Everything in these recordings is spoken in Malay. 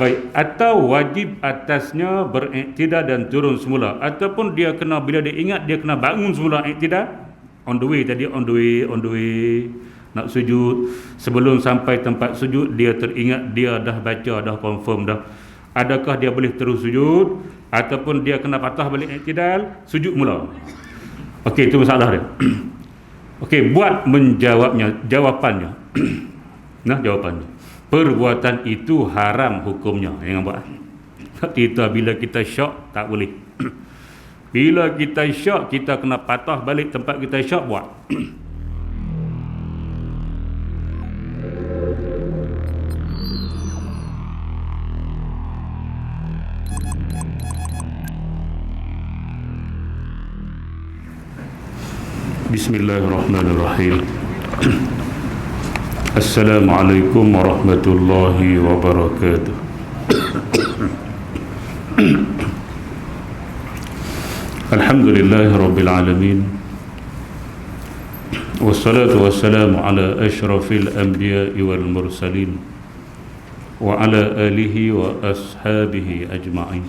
Baik, atau wajib atasnya beriktidal dan turun semula, ataupun dia kena, bila dia ingat dia kena bangun semula iktidal, on the way tadi, on the way nak sujud, sebelum sampai tempat sujud dia teringat, dia dah baca, dah confirm dah, adakah dia boleh terus sujud, ataupun dia kena patah balik iktidal, sujud mula. Okey, itu masalah dia. Okey, buat menjawabnya, jawapannya. Nah, jawapannya, perbuatan itu haram hukumnya. Jangan buat. Kita bila kita syok tak boleh. Bila kita syok, kita kena patah balik tempat kita syok, buat. Bismillahirrahmanirrahim. Assalamualaikum warahmatullahi wabarakatuh. Alhamdulillahi rabbil alamin. Wassalatu wassalamu ala ashrafil anbiya'i wal mursalin wa ala alihi wa ashabihi ajma'in.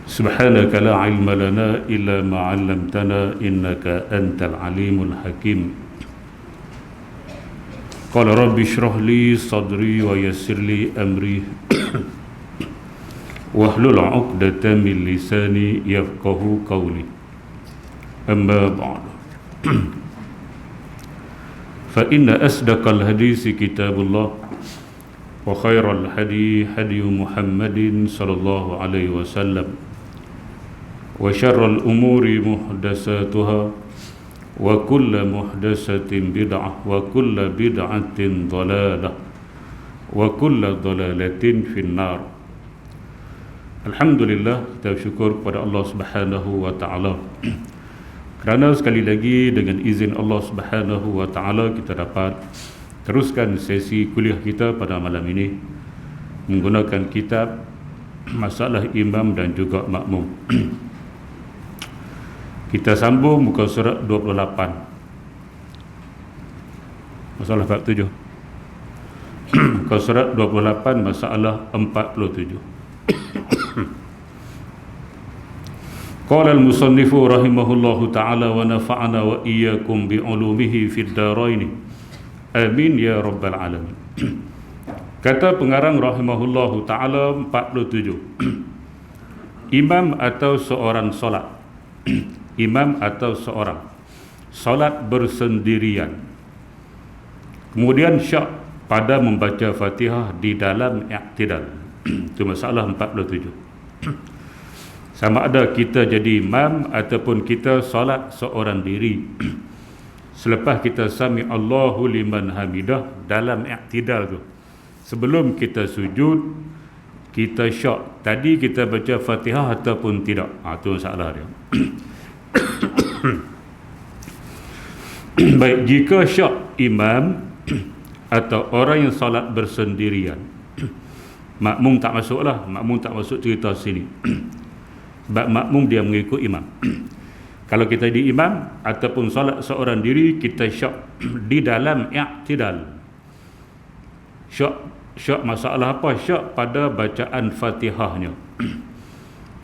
Subhanaka la ilma lana illa ma 'allamtana innaka antal alimul hakim. Qala rabbi shrah li sadri wa yassir li amri wahlul 'uqdatam min lisani yafqahu qawli. Amma ba'd. Fa inna asdaqal hadisi kitabullah wa khairal hadi hadi Muhammadin sallallahu alaihi wasallam wa syarrul umuri muhdatsatuha wa kullu muhdatsatin bid'ah wa kullu bid'atin dhalalah wa kullu dhalalatin finnar. Alhamdulillah, kita bersyukur kepada Allah Subhanahu wa taala kerana sekali lagi dengan izin Allah Subhanahu wa taala kita dapat teruskan sesi kuliah kita pada malam ini menggunakan kitab Masalah Imam dan juga Makmum. Kita sambung muka surat 28, masalah bab 7. Muka surat 28, masalah 47. Qala al-musannifu rahimahullahu ta'ala wa nafa'ana wa iyyakum bi'ulumihi fid darain. Amin ya rabbal alamin. Kata pengarang rahimahullahu ta'ala 47. Imam atau seorang solat. Imam atau seorang solat bersendirian, kemudian syak pada membaca Fatihah di dalam i'tidal. Itu masalah 47. Sama ada kita jadi imam ataupun kita solat seorang diri, selepas kita sami Allahu liman hamidah dalam i'tidal tu, sebelum kita sujud kita syak, tadi kita baca Fatihah ataupun tidak. Itu masalah dia. Baik, jika syak imam atau orang yang salat bersendirian, makmum tak masuklah, makmum tak masuk cerita sini. Sebab makmum dia mengikut imam. Kalau kita di imam ataupun salat seorang diri, kita syak di dalam i'tidal. Syak masalah apa? Syak pada bacaan Fatihahnya.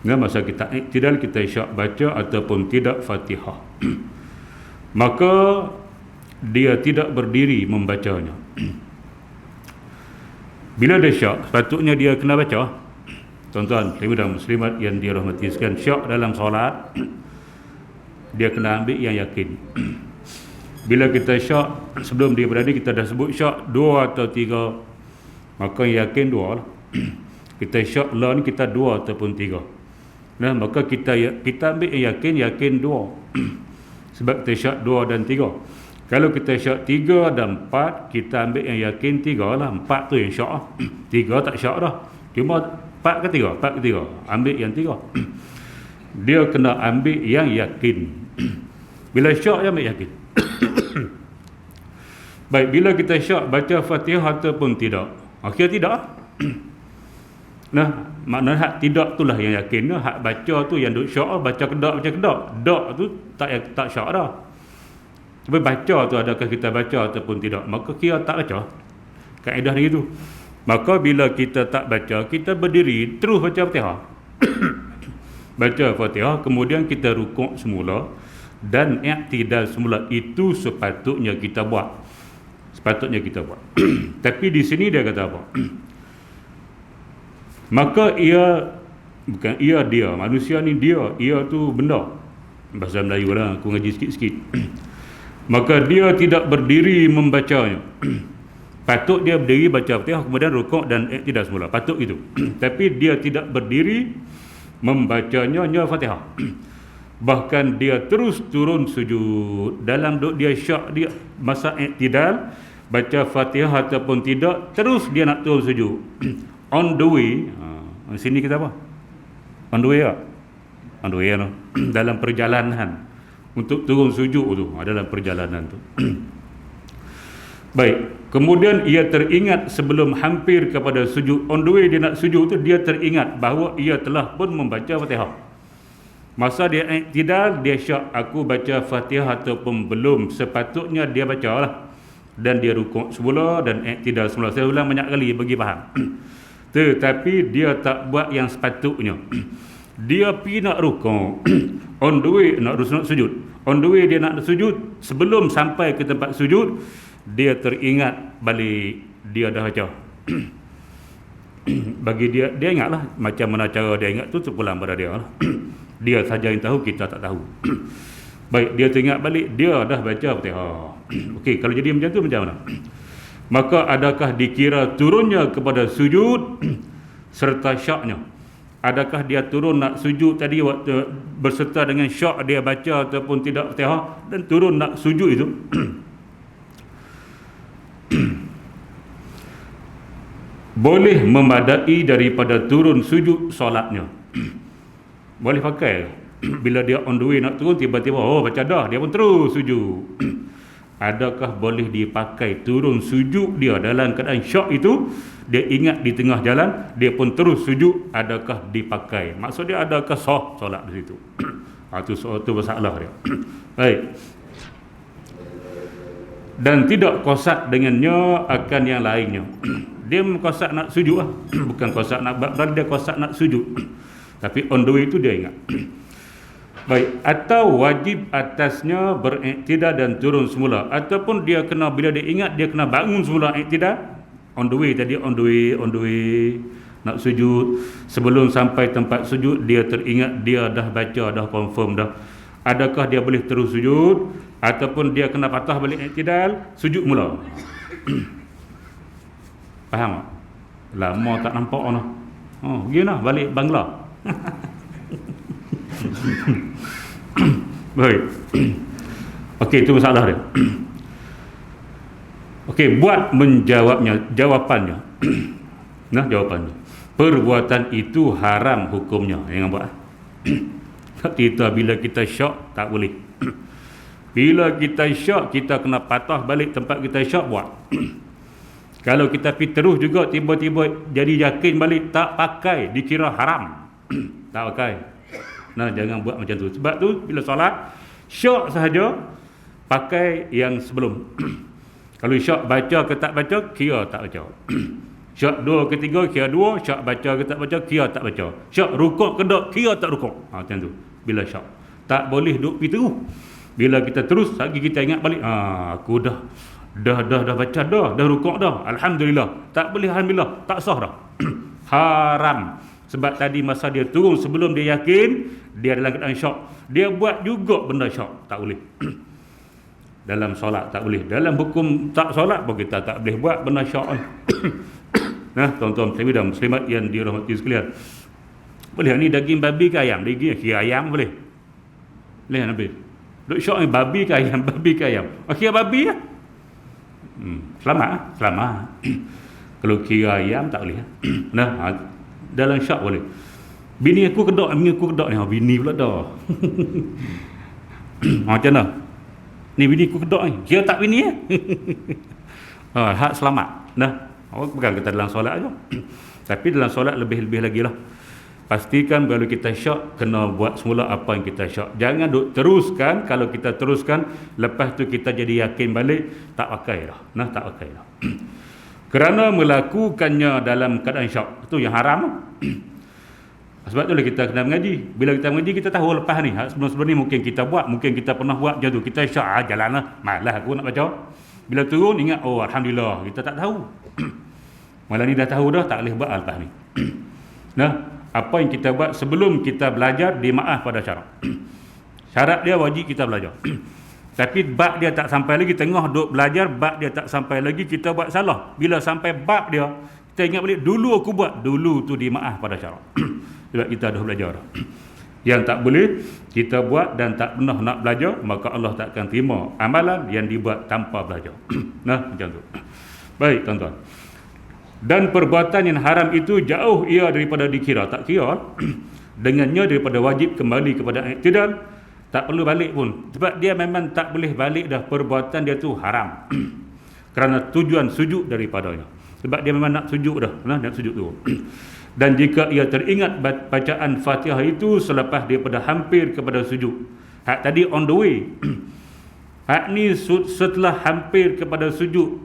Dengan masa kita i'tidal, kita syak baca ataupun tidak Fatihah, maka dia tidak berdiri membacanya. Bila dia syak, sepatutnya dia kena baca. Tuan-tuan dan muslimat yang dirahmati sekalian, syak dalam solat dia kena ambil yang yakin. Bila kita syak, sebelum dia berada kita dah sebut syak 2 atau 3, maka yang yakin 2 lah. Kita syak lah ni kita 2 ataupun 3. Nah, maka kita ambil yang yakin 2. Sebab kita syak 2 dan 3. Kalau kita syak 3 dan 4, kita ambil yang yakin 3 lah. 4 tu yang syak lah. 3 tak syak dah. Cuma 4 ke 3? 4 ke 3. Ambil yang 3. Dia kena ambil yang yakin. Bila syak dia ambil yakin. Baik, bila kita syak baca Fatihah ataupun tidak, akhirnya tidak. Nah, maknanya hak tidak itulah yang yakin. Hak baca tu yang duk syak, baca kedak. Dak tu tak syak dah. Tapi baca tu adakah kita baca ataupun tidak, maka kira tak baca. Kaedah dia tu. Maka bila kita tak baca, kita berdiri terus baca Fatihah. Baca Fatihah, kemudian kita rukuk semula dan i'tidal semula. Itu sepatutnya kita buat. Sepatutnya kita buat. Tapi di sini dia kata apa? Maka bukan dia, manusia ni ia tu benda. Bahasa Melayu lah, aku ngaji sikit-sikit. Maka dia tidak berdiri membacanya. Patut dia berdiri baca Fatihah, kemudian rukuk dan i'tidal semula. Patut itu. Tapi dia tidak berdiri membacanya Fatihah. Bahkan dia terus turun sujud. Dalam duduk dia syak, dia masa i'tidal baca Fatihah ataupun tidak, terus dia nak turun sujud. On the way, sini kita apa? On the way tak? On the way no? Dalam perjalanan untuk turun sujud tu, dalam perjalanan tu. Baik, kemudian ia teringat sebelum hampir kepada sujud. On the way dia nak sujud tu, dia teringat bahawa ia telah pun membaca Fatihah. Masa dia i'tidal, dia syak, aku baca Fatihah ataupun belum. Sepatutnya dia baca lah. Dan dia rukuk semula dan i'tidal semula. Saya ulang banyak kali bagi faham. Tetapi dia tak buat yang sepatutnya. Dia pergi nak rukuk. On the way nak sujud. On the way dia nak sujud, sebelum sampai ke tempat sujud, dia teringat balik dia dah baca. Bagi dia ingatlah macam mana cara dia ingat tu terpulang pada dia lah. Dia saja yang tahu, kita tak tahu. Baik, dia teringat balik dia dah baca Fatihah. Okey, kalau jadi macam tu macam mana? Maka adakah dikira turunnya kepada sujud serta syaknya? Adakah dia turun nak sujud tadi waktu berserta dengan syak dia baca ataupun tidak Fatihah, dan turun nak sujud itu? Boleh memadai daripada turun sujud solatnya. Boleh pakai. Bila dia on the way nak turun, tiba-tiba baca dah, dia pun terus sujud. Adakah boleh dipakai turun sujud dia dalam keadaan syak itu? Dia ingat di tengah jalan, dia pun terus sujud. Adakah dipakai? Maksud dia, adakah sah solat di situ? Itu masalah dia. Baik. Dan tidak qasad dengannya akan yang lainnya. Dia qasad nak sujud lah. Bukan qasad nak ba'dal, dia qasad nak sujud. Tapi on the way itu dia ingat. Baik, atau wajib atasnya beriktidal dan turun semula, ataupun dia kena, bila dia ingat, dia kena bangun semula iktidal. On the way tadi, on the way nak sujud, sebelum sampai tempat sujud dia teringat dia dah baca, dah confirm dah. Adakah dia boleh terus sujud, ataupun dia kena patah balik iktidal, sujud mula? Faham tak? Lama tak nampak noh. Pergi nah balik Bangla. Baik. Okey, itu masalah dia. Okey, buat menjawabnya, jawapannya. Nah, jawapannya. Perbuatan itu haram hukumnya. Jangan buat. Kita bila kita syak tak boleh. Bila kita syak, kita kena patah balik tempat kita syak, buat. Kalau kita pergi terus juga, tiba-tiba jadi yakin balik, tak pakai, dikira haram. Tak pakai. Nah, jangan buat macam tu. Sebab tu bila solat syak sahaja, pakai yang sebelum. Kalau syak baca ke tak baca, kira tak baca. Syak 2 ke 3, kira 2. Syak baca ke tak baca, kira tak baca. Syak rukuk ke tak, kira tak rukuk. Macam tu. Bila syak tak boleh duk pergi terus. Bila kita terus, lagi kita ingat balik, aku dah baca dah rukuk dah, alhamdulillah. Tak boleh alhamdulillah, tak sah dah. Haram. Sebab tadi masa dia turun, sebelum dia yakin dia dalam keadaan syak, dia buat juga benda syak, tak boleh. Dalam solat tak boleh, dalam hukum tak solat pun kita tak boleh buat benda syak. Nah, tuan-tuan muslimin dan muslimat yang dirahmati sekalian, boleh ni daging babi ke ayam? Daging ayam boleh. Boleh Nabi. Duk syak ni babi ke ayam? Babi ke ayam? Kira babi lah. Selamat. Kalau kira ayam tak boleh. Nah, dalam syak boleh. Bini aku kedok ni, bini pula dah. Macam mana? Ni bini aku kedok ni, kira tak bini ya? Hak selamat. Nah, bukan kata dalam solat aja. Tapi dalam solat lebih lagi lah. Pastikan kalau kita syak, kena buat semula apa yang kita syak. Jangan duk teruskan. Kalau kita teruskan, lepas tu kita jadi yakin balik, tak pakai dah. Nah, tak pakai dah. kerana melakukannya dalam keadaan syok. Itu yang haram. Sebab itulah kita kena mengaji. Bila kita mengaji, kita tahu lepas ni. Sebelum-sebelum ni mungkin kita buat, mungkin kita pernah buat macam tu. Kita syok, jalanlah, malas aku nak baca. Bila turun, ingat, oh Alhamdulillah, kita tak tahu. Malah ni dah tahu dah, tak boleh buat lepas ni. Nah, apa yang kita buat sebelum kita belajar, dimaaf pada syarat. Syarat dia wajib kita belajar. Tapi bab dia tak sampai lagi, tengah duk belajar, bab dia tak sampai lagi, kita buat salah. Bila sampai bab dia, kita ingat balik, dulu aku buat, dulu tu dimaaf pada syarat. Sebab kita dah belajar. Yang tak boleh kita buat dan tak pernah nak belajar, maka Allah tak akan terima amalan yang dibuat tanpa belajar. Nah, macam tu. Baik, tuan-tuan. Dan perbuatan yang haram itu jauh ia daripada dikira, tak kira. Dengannya daripada wajib kembali kepada i'tidal, tak perlu balik pun. Sebab dia memang tak boleh balik dah, perbuatan dia tu haram. Kerana tujuan sujud daripadanya. Sebab dia memang nak sujud dah, nak sujud tu. Dan jika ia teringat bacaan Fatihah itu selepas daripada hampir kepada sujud. Hak tadi on the way. Hak ni setelah hampir kepada sujud,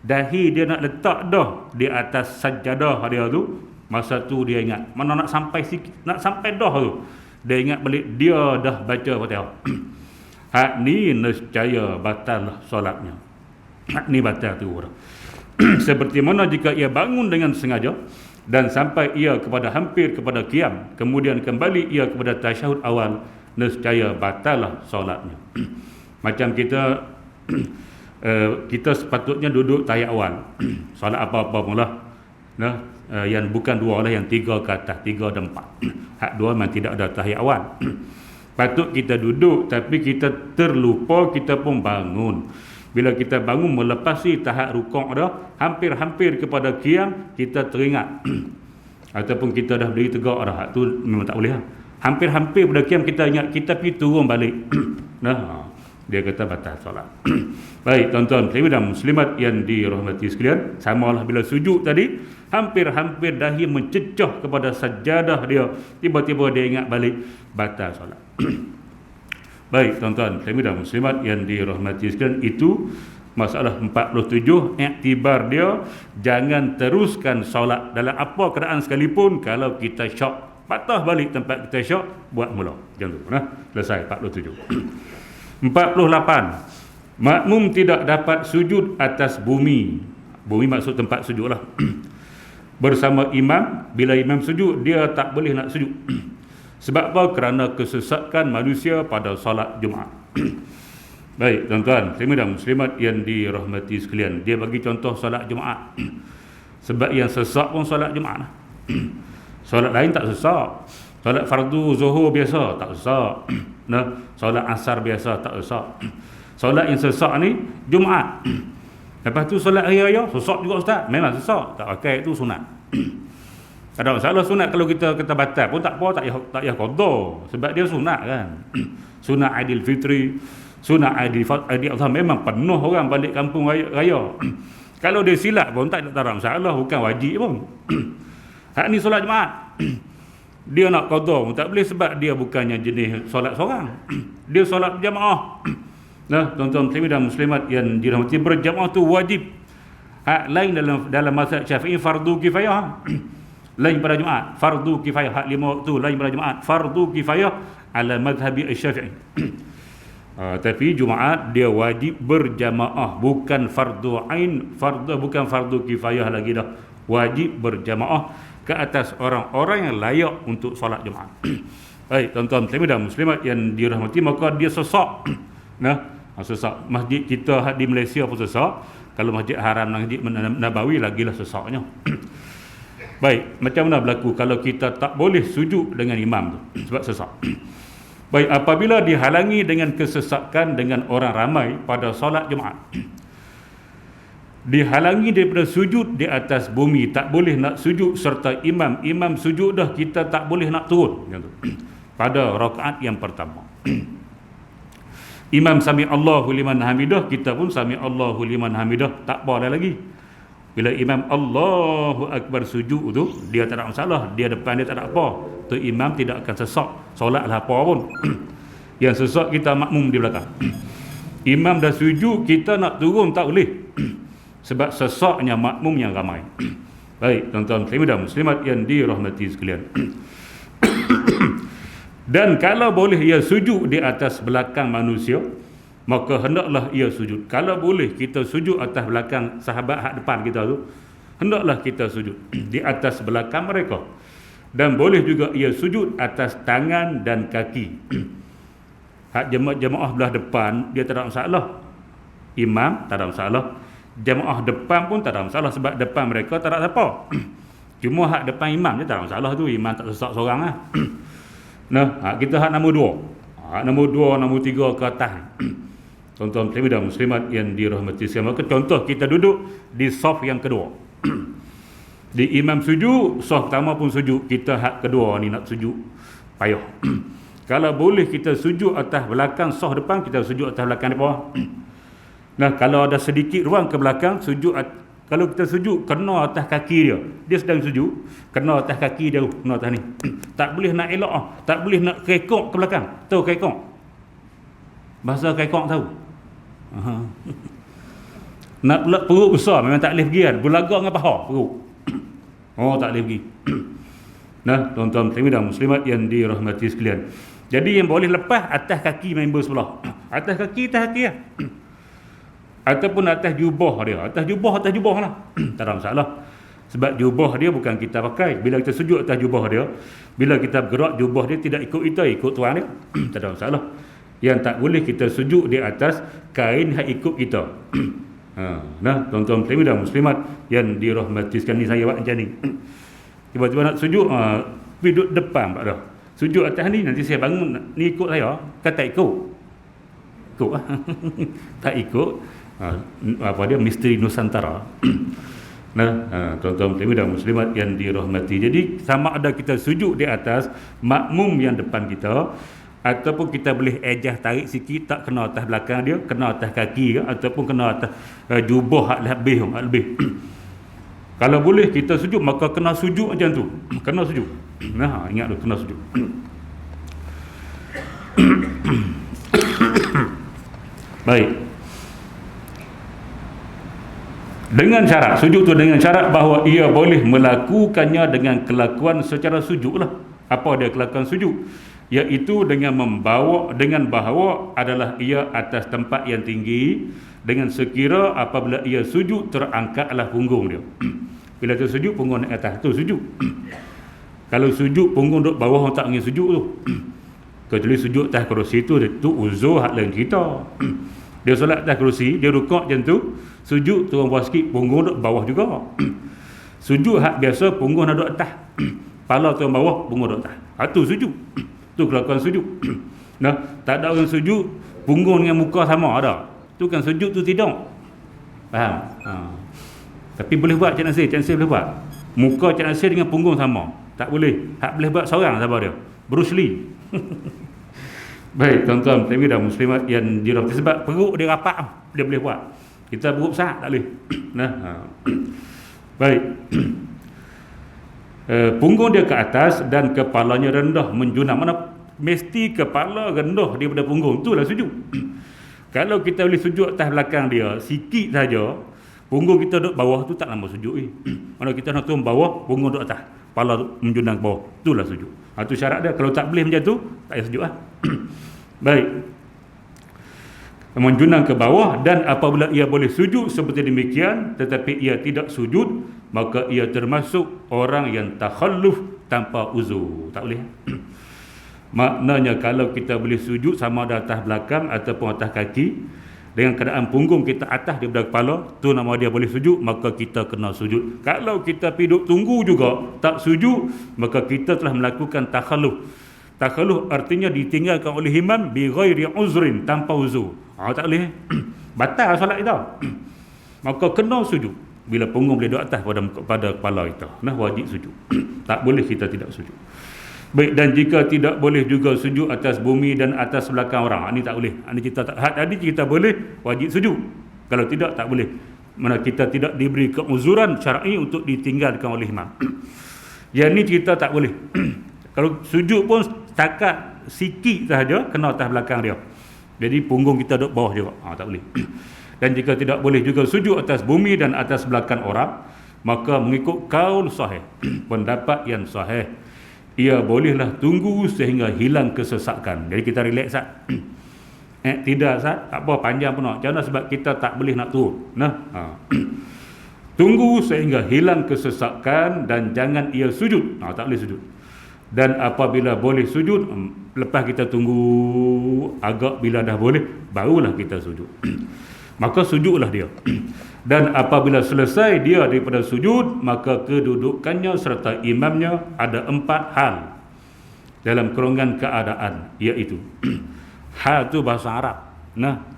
dahi dia nak letak dah di atas sajadah dia tu, masa tu dia ingat. Mana nak sampai sikit, nak sampai dah tu, dia ingat balik dia dah baca Fatihah. Hak ni nescaya batal solatnya. Hak ni batal tu. Seperti mana jika ia bangun dengan sengaja dan sampai ia kepada hampir kepada qiyam, kemudian kembali ia kepada tasyahud awal, nescaya batal solatnya. Macam kita kita sepatutnya duduk tahiyat awal. Solat apa-apa pun lah. Yang bukan dua lah, yang tiga ke atas, 3 dan 4. Hak dua memang tidak ada tahiyat awal. Patut kita duduk, tapi kita terlupa, kita pun bangun. Bila kita bangun melepasi tahap rukuk dah, hampir-hampir kepada qiyam, kita teringat. Ataupun kita dah berdiri tegak dah, hak tu memang tak boleh lah. Hampir-hampir pada qiyam kita ingat, kita pergi turun balik. Dia kata batal solat. Baik, tuan-tuan dan muslimat yang dirahmati sekalian, samalah bila sujud tadi, hampir-hampir dahi mencecah kepada sajadah dia, tiba-tiba dia ingat balik, batal solat. Baik, tuan-tuan dan muslimat yang dirahmati sekalian, itu masalah 47. Iktibar dia, jangan teruskan solat dalam apa keadaan sekalipun. Kalau kita syok, patah balik tempat kita syok, buat mula. Jangan lupa, selesai 47. 48. Makmum tidak dapat sujud atas bumi. Bumi maksud tempat sujud lah. Bersama imam. Bila imam sujud, dia tak boleh nak sujud. Sebab apa? Kerana kesesakan manusia pada solat Jumaat. Baik, tuan-tuan dan muslimat yang dirahmati sekalian, dia bagi contoh solat Jumaat. Sebab yang sesak pun solat Jumaat lah. Solat lain tak sesak. Solat fardu zuhur biasa tak sesak. Solat asar biasa tak sesak. Solat yang sesak ni Jumaat. Lepas tu solat hari raya sesak juga ustaz. Memang sesak, tak pakai itu sunat. Tak ada masalah sunat. Kalau kita batal pun tak apa, tak payah qada. Sebab dia sunat kan. Sunat Aidil Fitri, sunat Aidil Adha, memang penuh orang balik kampung raya. Kalau dia silap pun tak ada masalah, bukan wajib pun. Hak ni solat Jumaat. Dia nak qada pun tak boleh, sebab dia bukannya jenis solat seorang. Dia solat berjamaah. Tuan-tuan dan muslimat yang dirahmati, berjamaah tu wajib. Hak lain dalam mazhab Syafi'i fardu kifayah. Lain pada Jumaat, fardu kifayah. Hak 5 waktu lain pada Jumaat, fardu kifayah ala mazhabi Syafi'i. Tapi Jumaat dia wajib berjamaah, bukan fardu ain, bukan fardu kifayah lagi dah. Wajib berjamaah ke atas orang-orang yang layak untuk solat Jumaat. Baik, tuan-tuan dan muslimat yang dirahmati, maka dia sesak. Sesak. Masjid kita di Malaysia pun sesak. Kalau Masjid Haram, Masjid Nabawi lagilah sesaknya. Baik, macam mana berlaku kalau kita tak boleh sujud dengan imam tu sebab sesak? Baik, apabila dihalangi dengan kesesakan dengan orang ramai pada solat Jumaat, dihalangi daripada sujud di atas bumi, tak boleh nak sujud serta imam sujud dah, kita tak boleh nak turun pada rakaat yang pertama. Imam sami Allahu liman hamidah, kita pun sami Allahu liman hamidah, tak boleh lagi. Bila imam Allahu Akbar sujud tu, dia tak ada masalah, dia depan dia tak ada apa, tu imam tidak akan sesak, solat lah apa pun. Yang sesak kita makmum di belakang. Imam dah sujud, kita nak turun tak boleh. sebab sesaknya makmum yang ramai. Baik, tuan-tuan muslimin dan muslimat yang dirahmati sekalian. Dan kalau boleh ia sujud di atas belakang manusia, maka hendaklah ia sujud. Kalau boleh kita sujud atas belakang sahabat hak depan kita tu, hendaklah kita sujud di atas belakang mereka. Dan boleh juga ia sujud atas tangan dan kaki. Hak jemaah belah depan dia tak ada masalah. Imam tak ada masalah. Jemaah depan pun tak ada masalah sebab depan mereka tak ada siapa. Cuma hak depan imam je tak ada masalah tu, imam tak sesak seorang lah. Nah, kita hak nombor 2. Hak nombor 2, nombor 3 ke atas. Tuan-tuan muslimin dan muslimat yang dirahmati sekalian, maka contoh kita duduk di saf yang kedua. Di imam sujud, saf pertama pun sujud, kita hak kedua ni nak sujud payah. Kalau boleh kita sujud atas belakang saf depan, kita sujud atas belakang depan. Nah, kalau ada sedikit ruang ke belakang, kalau kita sujud kena atas kaki dia sedang sujud, kena atas kaki dia, kena atas ni. Tak boleh nak elok, tak boleh nak kekok ke belakang. Tahu kekok? Bahasa kekok tahu? Nak pula perut besar memang tak boleh pergi kan, berlagak dengan paha perut. Oh, tak boleh pergi. Nah, tuan-tuan muslimin dan muslimat yang dirahmati sekalian, jadi yang boleh lepas atas kaki member sebelah. Atas kaki lah. Ataupun atas jubah dia. Atas jubah lah. Tak ada masalah. Sebab jubah dia bukan kita pakai. Bila kita sujud atas jubah dia, bila kita bergerak jubah dia tidak ikut kita, ikut tuan dia. Tak ada masalah. Yang tak boleh kita sujud di atas kain yang ikut kita. Nah, tuan-tuan muslimin dan muslimat yang dirahmati sekalian, ni saya buat macam ni. Tiba-tiba nak sujud, duduk depan Pak dah. Sujud atas ni, nanti saya bangun, ni ikut saya. Kata ikut. Ikut lah. Tak ikut. Apa dia, misteri Nusantara. Nah, tuan-tuan muslimin dan muslimat yang dirahmati, jadi sama ada kita sujud di atas makmum yang depan kita, ataupun kita boleh ejah tarik sikit, tak kena atas belakang dia, kena atas kaki, ataupun kena atas jubah hak lebih. Kalau boleh kita sujud, maka kena sujud macam tu. Kena sujud. Nah, ingat tu, kena sujud. Baik. Dengan syarat, sujud tu dengan syarat bahawa ia boleh melakukannya dengan kelakuan secara sujud lah. Apa dia kelakuan sujud? Iaitu dengan bahawa adalah ia atas tempat yang tinggi, dengan sekira apabila ia sujud terangkatlah punggung dia. Bila tu sujud, punggung naik atas, tu sujud. Kalau sujud punggung duduk bawah, tak ingin sujud tu. Kecuali sujud atas kerusi tu uzur hak lain kita. Dia solat atas kerusi, dia rukuk macam tu, sujud turun bawah sikit, punggung duduk bawah juga. Sujud hak biasa, punggung nak duduk atas, kepala turun bawah, punggung duduk atas. Tu sujud. Tu kelakuan sujud. Nah, tak ada orang sujud punggung dengan muka sama, ada. Tu kan sujud tu tidak. Faham? Tapi boleh buat Cik Nasir boleh buat. Muka Cik Nasir dengan punggung sama. Tak boleh. Hak boleh buat seorang siapa dia? Bruce Lee. Baik, tuan-tuan muslimin dan muslimat yang dirahmati, sebab perut dia rapat, dia boleh buat. Kita perut besar tak boleh. Nah, baik. Punggung dia ke atas dan kepalanya rendah menjunam. Mana mesti kepala rendah daripada punggung, itulah sujud. Kalau kita boleh sujud atas belakang dia sikit saja, punggung kita duduk bawah tu tak nama sujud. Mana kita nak turun bawah, punggung duduk atas, kepala menjunam ke bawah, itulah sujud. Itu syarat dia. Kalau tak boleh macam tu, tak payah sujud lah. Baik. Menjunam ke bawah, dan apabila ia boleh sujud seperti demikian tetapi ia tidak sujud, maka ia termasuk orang yang takhalluf tanpa uzur. Tak boleh. Maknanya kalau kita boleh sujud sama ada atas belakang ataupun atas kaki, dengan keadaan punggung kita atas daripada kepala, tu nama dia boleh sujud, maka kita kena sujud. Kalau kita duduk tunggu juga tak sujud, maka kita telah melakukan takhalluf. Takhalluf artinya ditinggalkan oleh imam bi ghairi uzrin, tanpa uzur. Tak boleh. Batal solat kita. Maka kena sujud bila punggung boleh duduk atas pada kepala kita. Nah, wajib sujud. Tak boleh kita tidak sujud. Baik, dan jika tidak boleh juga sujud atas bumi dan atas belakang orang, ini tak boleh. Ini kita tak, tadi kita boleh, wajib sujud. Kalau tidak, tak boleh. Mana kita tidak diberi keuzuran syar'i untuk ditinggalkan oleh imam. Yang ni kita tak boleh. Kalau sujud pun setakat sikit sahaja, kena atas belakang dia. Jadi punggung kita duduk bawah juga. Tak boleh. Dan jika tidak boleh juga sujud atas bumi dan atas belakang orang, maka mengikut kaul sahih, pendapat yang sahih, ia bolehlah tunggu sehingga hilang kesesakan. Jadi kita relax tak? Tidak Ustaz, tak apa panjang pun nak. Macam mana sebab kita tak boleh nak turun. Tunggu sehingga hilang kesesakan dan jangan ia sujud. Tak boleh sujud. Dan apabila boleh sujud, lepas kita tunggu agak bila dah boleh, barulah kita sujud. Maka sujudlah dia. Dan apabila selesai dia daripada sujud, maka kedudukannya serta imamnya ada 4 hal dalam kurungan keadaan, iaitu hal tu bahasa Arab.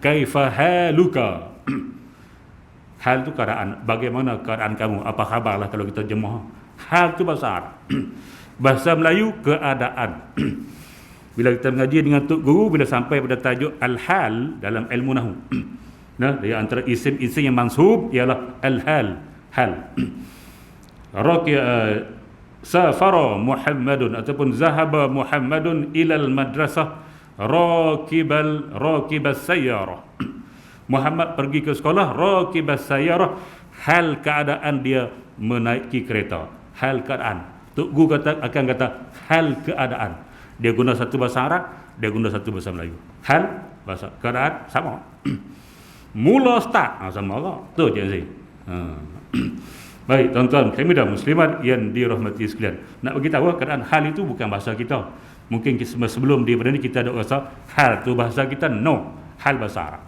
Kaifa haluka. Hal tu keadaan, bagaimana keadaan kamu, apa khabarlah kalau kita jemah. Hal tu bahasa Arab. Bahasa Melayu keadaan. Bila kita mengaji dengan Tok Guru, bila sampai pada tajuk al-hal dalam ilmu nahwu, dia antara isim-isim yang mansub ialah al-hal, hal. Safara Muhammadun ataupun zahaba Muhammadun ilal madrasah rakibas sayyarah. Muhammad pergi ke sekolah rakibas sayyarah, hal keadaan dia menaiki kereta. Hal keadaan. Tok Guru akan kata hal keadaan. Dia guna satu bahasa Arab, dia guna satu bahasa Melayu. Hal, bahasa keadaan sama. Mula start sama Allah. Tu je saya. Baik, tuan-tuan muslimin dan muslimat yang dirahmati sekalian. Nak bagi tahu keadaan hal itu bukan bahasa kita. Mungkin sebelum daripada ni kita ada rasa hal tu bahasa kita, no. Hal bahasa Arab.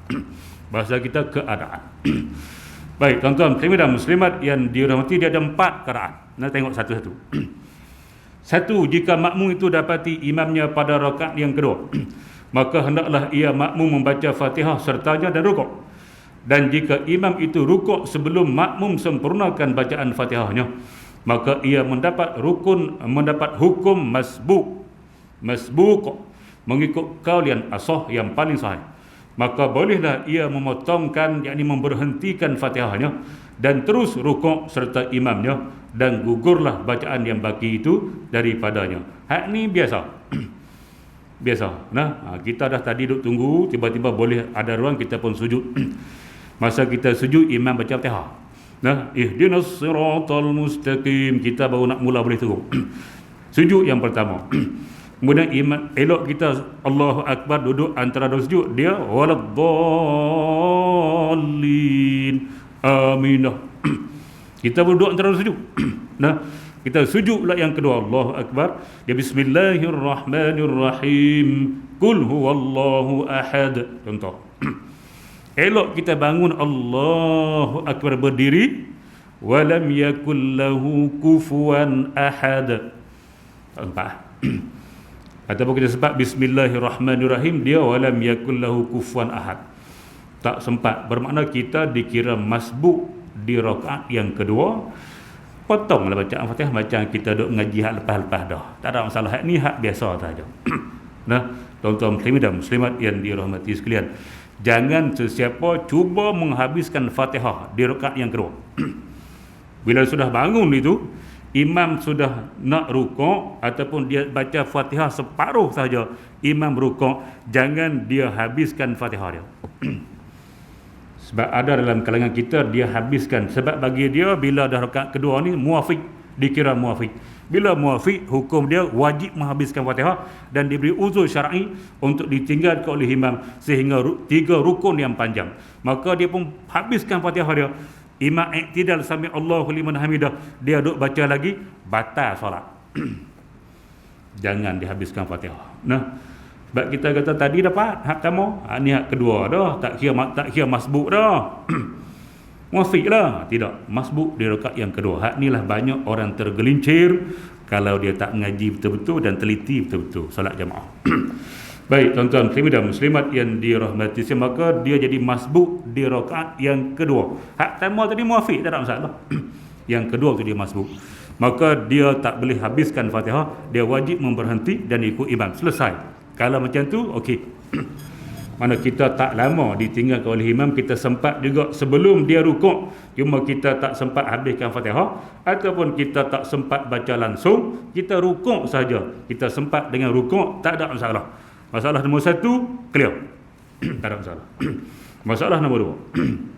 Bahasa kita keadaan. Baik, tuan-tuan muslimin dan muslimat yang dirahmati, dia ada 4 keadaan. Nak tengok satu-satu. Satu, jika makmum itu dapati imamnya pada rakaat yang kedua, maka hendaklah ia makmum membaca Fatihah sertanya dan rukuk. Dan jika imam itu rukuk sebelum makmum sempurnakan bacaan Fatihahnya, maka ia mendapat hukum masbuk mengikut kaul yang asah, yang paling sahih. Maka bolehlah ia memotongkan, yakni memberhentikan Fatihahnya dan terus rukuk serta imamnya, dan gugurlah bacaan yang baki itu daripadanya. Hak ni biasa. Biasa. Kita dah tadi duduk tunggu, tiba-tiba boleh ada ruang, kita pun sujud. Masa kita sujud, imam baca Fatihah. Ihdinas siratal mustaqim, kita baru nak mula boleh turun. Sujud yang pertama. Kemudian imam elok kita Allahu Akbar, duduk antara dua sujud, dia waladdallin, aminah. Kita duduk antara dua sujud. Kita sujud pula yang kedua, Allahu Akbar, dia bismillahirrahmanirrahim, qul huwallahu ahad. Contoh. Elok kita bangun Allahu Akbar, berdiri, walam yakul lahu kufuwan ahad. Empat. Ataupun kita sebab bismillahirrahmanirrahim, dia walam yakul lahu kufuwan ahad. Tak sempat, bermakna kita dikira masbuk di rakaat yang kedua. Potonglah bacaan Fatihah macam kita duk ngaji hak lepas-lepas dah. Tak ada masalah. Hak ni hak biasa saja. Tuan-tuan muslimin dan muslimat yang dirahmati sekalian, jangan sesiapa cuba menghabiskan Fatihah di rakaat yang kedua. Bila sudah bangun itu, imam sudah nak rukuk ataupun dia baca Fatihah separuh saja, imam rukuk, jangan dia habiskan Fatihah dia. Sebab ada dalam kalangan kita dia habiskan, sebab bagi dia bila dah rakaat kedua ni muafiq, dikira muafiq. Bila muafiq, hukum dia wajib menghabiskan Fatihah dan diberi uzur syar'i untuk ditinggalkan oleh imam sehingga 3 rukun yang panjang. Maka dia pun habiskan Fatihah dia. Imam iktidal sami Allahu liman hamidah, dia duk baca lagi, batal solat. Jangan dihabiskan Fatihah. Sebab kita kata tadi dapat hak kamu, ni hak kedua dah, tak kira masbuk dah. Muafiq lah. Tidak, masbuk di rakaat yang kedua. Hak inilah banyak orang tergelincir kalau dia tak mengaji betul-betul dan teliti betul-betul solat jamaah. Baik, tuan-tuan muslimin dan muslimat yang dirahmati, maka dia jadi masbuk di rakaat yang kedua. Hak pertama tadi muafiq, tak ada masalah. Yang kedua tu dia masbuk, maka dia tak boleh habiskan Fatihah, dia wajib memberhenti dan ikut imam. Selesai. Kalau macam tu, okey. Mana kita tak lama ditinggalkan oleh imam, kita sempat juga sebelum dia rukuk, cuma kita tak sempat habiskan Fatihah, ataupun kita tak sempat baca langsung, kita rukuk saja, kita sempat dengan rukuk, tak ada masalah. Masalah nombor 1 clear. Tak ada masalah. Masalah nombor 2.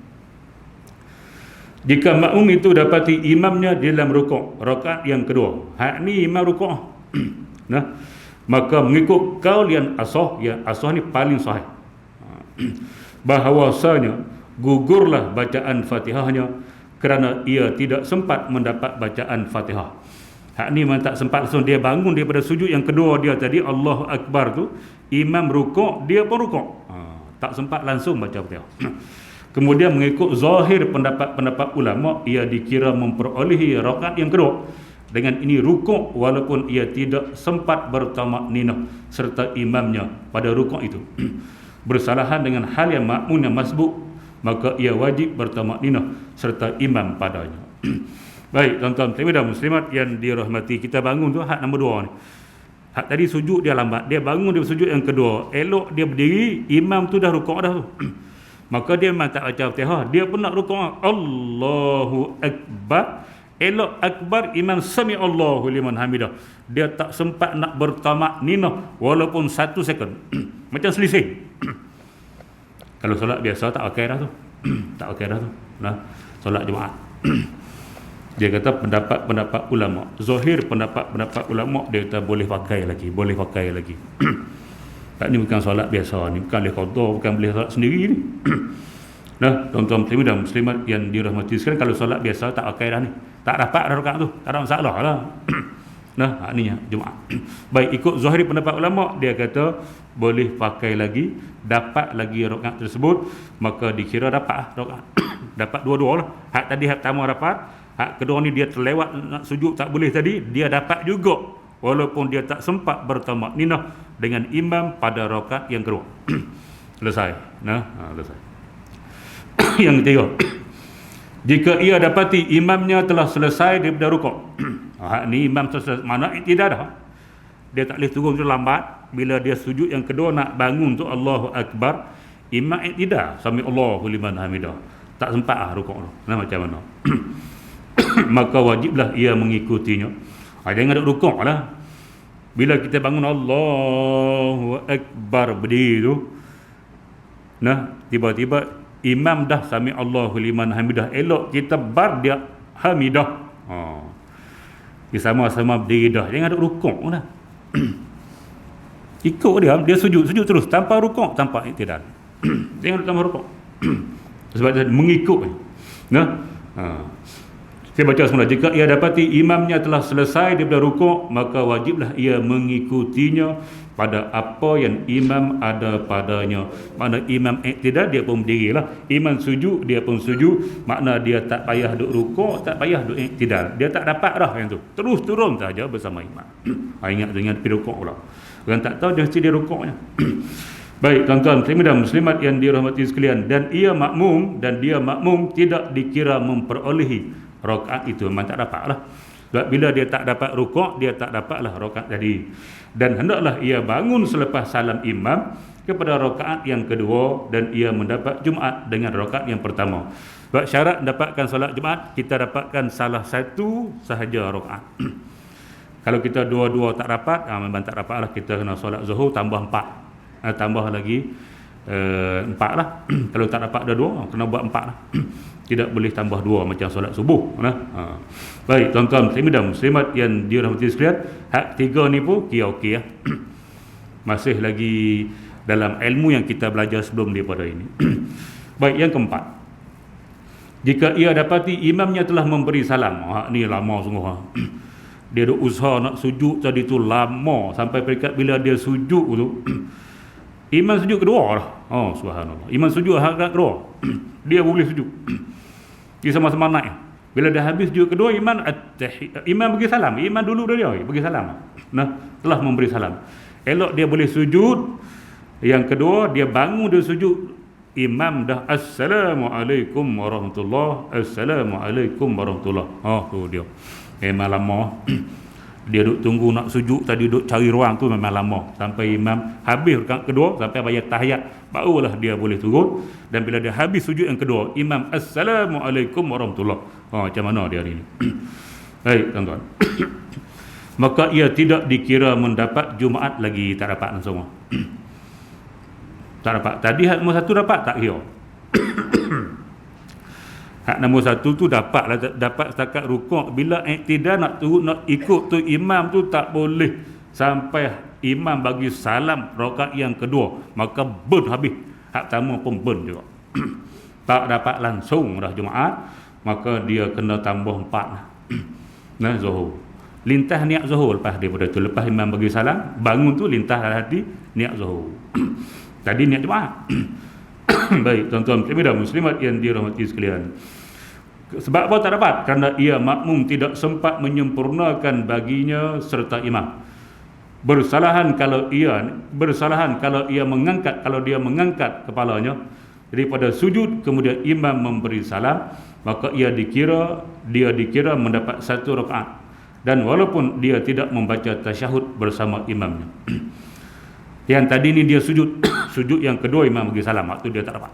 Jika makmum itu dapati imamnya di dalam rukuk rakaat yang kedua, hak ni imam rukuk nah, maka mengikut kaul yang asah ni paling sahih, bahawasanya gugurlah bacaan Fatihahnya kerana ia tidak sempat mendapat bacaan Fatihah. Hak ni memang tak sempat langsung dia bangun daripada sujud yang kedua dia tadi, Allahu Akbar tu, imam rukuk, dia pun rukuk. Tak sempat langsung baca Fatihah. Kemudian mengikut zahir pendapat ulama, ia dikira memperolehi rakaat yang kedua. Dengan ini rukuk walaupun ia tidak sempat bertamakninah serta imamnya pada rukuk itu. Bersalahan dengan hal yang makmum yang masbuk, maka ia wajib bertamakninah serta imam padanya. Baik, tuan-tuan dan muslimat yang dirahmati, kita bangun tu hak nombor 2 ni. Hak tadi sujud dia lambat, dia bangun dia sujud yang kedua, elok dia berdiri, imam tu dah rukuk dah tu. Maka dia memang tak baca Fatihah, dia pun nak rukuk, Allahu Akbar. Elok akbar, imam sami Allahu liman hamidah, dia tak sempat nak bertamakninah walaupun 1 second. Macam selisih. Kalau solat biasa tak pakai dah tu. Tak pakai dah tu. Nah, solat Jumaat. Dia kata pendapat ulama, zahir pendapat ulama, dia kata boleh pakai lagi. Tak, ni bukan solat biasa ni, bukan boleh qada, bukan boleh solat sendiri ni. Nah, tuan-tuan dan muslimat yang dirahmati sekalian, kalau solat biasa tak pakai dah ni, tak dapat dah rakaat tu, tak ada masalah lah. Nah, ni Jumaat. Baik, ikut zahir pendapat ulama, dia kata boleh pakai lagi, dapat lagi rakaat tersebut, maka dikira dapat rakaat. Dapat dua-dua lah. Hak tadi hak pertama dapat, hak kedua ni dia terlewat nak sujud tak boleh tadi, dia dapat juga walaupun dia tak sempat bertamakninah dengan imam pada rakaat yang kedua. Selesai. Nah, selesai. Yang ketiga, jika ia dapati imamnya telah selesai daripada rukuk. Hak ni imam selesai, mana tidak dah. Dia tak boleh turun tu lambat. Bila dia sujud yang kedua nak bangun tu Allahu Akbar, imam tidak sami Allahu liman hamidah, tak sempat rukuk tu. Nah, macam mana? Maka wajiblah ia mengikutinya. Jangan ada rukuk lah. Bila kita bangun Allahu Akbar berdiri tu, nah, tiba-tiba imam dah sami Allahu liman hamidah, elok kita bar dia hamidah. Dia sama-sama berdiri dah, jangan ada rukuk lah. Ikut dia sujud terus tanpa rukuk, tanpa iktidal. Jangan ada tambah rukuk. Sebab dia mengikut. Nah, saya baca semula. Jika ia dapati imamnya telah selesai daripada rukuk, maka wajiblah ia mengikutinya pada apa yang imam ada padanya. Makna imam iktidal, dia pun berdirilah. Imam sujud, dia pun sujud. Makna dia tak payah duk rukuk, tak payah duk iktidal. Dia tak dapat dah yang tu. Terus turun saja bersama imam. Ingat pergi rukuk pula. Orang tak tahu dia mesti dia rukuknya. Baik, tuan-tuan dan muslimat yang dirahmati sekalian, dan dia makmum tidak dikira memperolehi rakaat itu, memang tak dapat lah. Sebab bila dia tak dapat rukuk, dia tak dapatlah rakaat tadi. Dan hendaklah ia bangun selepas salam imam kepada rakaat yang kedua, dan ia mendapat Jumaat dengan rakaat yang pertama. Sebab syarat mendapatkan solat Jumaat, kita dapatkan salah satu sahaja rakaat. Kalau kita dua-dua tak dapat, memang tak dapat lah. Kita kena solat zuhur tambah 4, tambah lagi 4 lah. Kalau tak dapat dua-dua, kena buat 4 lah. Tidak boleh tambah 2 macam solat subuh. Baik, tuan-tuan dan muslimat yang dirahmati sekalian, hak 3 ni pun okey lah. Masih lagi dalam ilmu yang kita belajar sebelum daripada ini. Baik, yang keempat, jika ia dapati imamnya telah memberi salam. Ni lama sungguh. Dia duk usaha nak sujud tadi tu lama, sampai peringkat bila dia sujud tu imam sujud kedua lah. Subhanallah. Imam sujud hak kedua. Dia boleh sujud. Dia sama-sama naik. Bila dah habis sujud kedua, imam bagi salam. Imam dulu dia bagi salam. Nah, telah memberi salam. Elok dia boleh sujud. Yang kedua, dia bangun dia sujud. Imam dah Assalamualaikum warahmatullahi. Assalamualaikum warahmatullahi. Tu dia. Memang lama. Dia duduk tunggu nak sujud tadi, duduk cari ruang tu memang lama. Sampai imam habis rakaat kedua, sampai bayar tahiyat, barulah dia boleh turun. Dan bila dia habis sujud yang kedua, imam Assalamualaikum warahmatullahi. Macam mana dia hari ni? Baik, tuan-tuan. Maka ia tidak dikira mendapat Jumaat lagi. Tak dapat langsung. Tak dapat. Tadi nombor 1 dapat, tak kira. Hak nombor satu tu dapat setakat rukuk. Bila iktidal nak ikut tu imam tu tak boleh sampai imam bagi salam rakaat yang kedua, maka burn habis. Hak pertama pun burn juga. Tak dapat langsung dah Jumaat, maka dia kena tambah 4 lah. Nah, zuhur. Lintas niat zuhur lepas daripada tu, lepas imam bagi salam, bangun tu lintas dalam hati niat zuhur. Tadi niat Jumaat. Baik, tuan-tuan dan muslimat yang dirahmati sekalian. Sebab apa tak dapat? Kerana ia makmum tidak sempat menyempurnakan baginya serta imam. Bersalahan kalau dia mengangkat kepalanya daripada sujud, kemudian imam memberi salam, maka dia dikira mendapat 1 rakaat, dan walaupun dia tidak membaca tasyahud bersama imamnya. Yang tadi ni dia sujud yang kedua imam bagi salam, waktu dia tak dapat.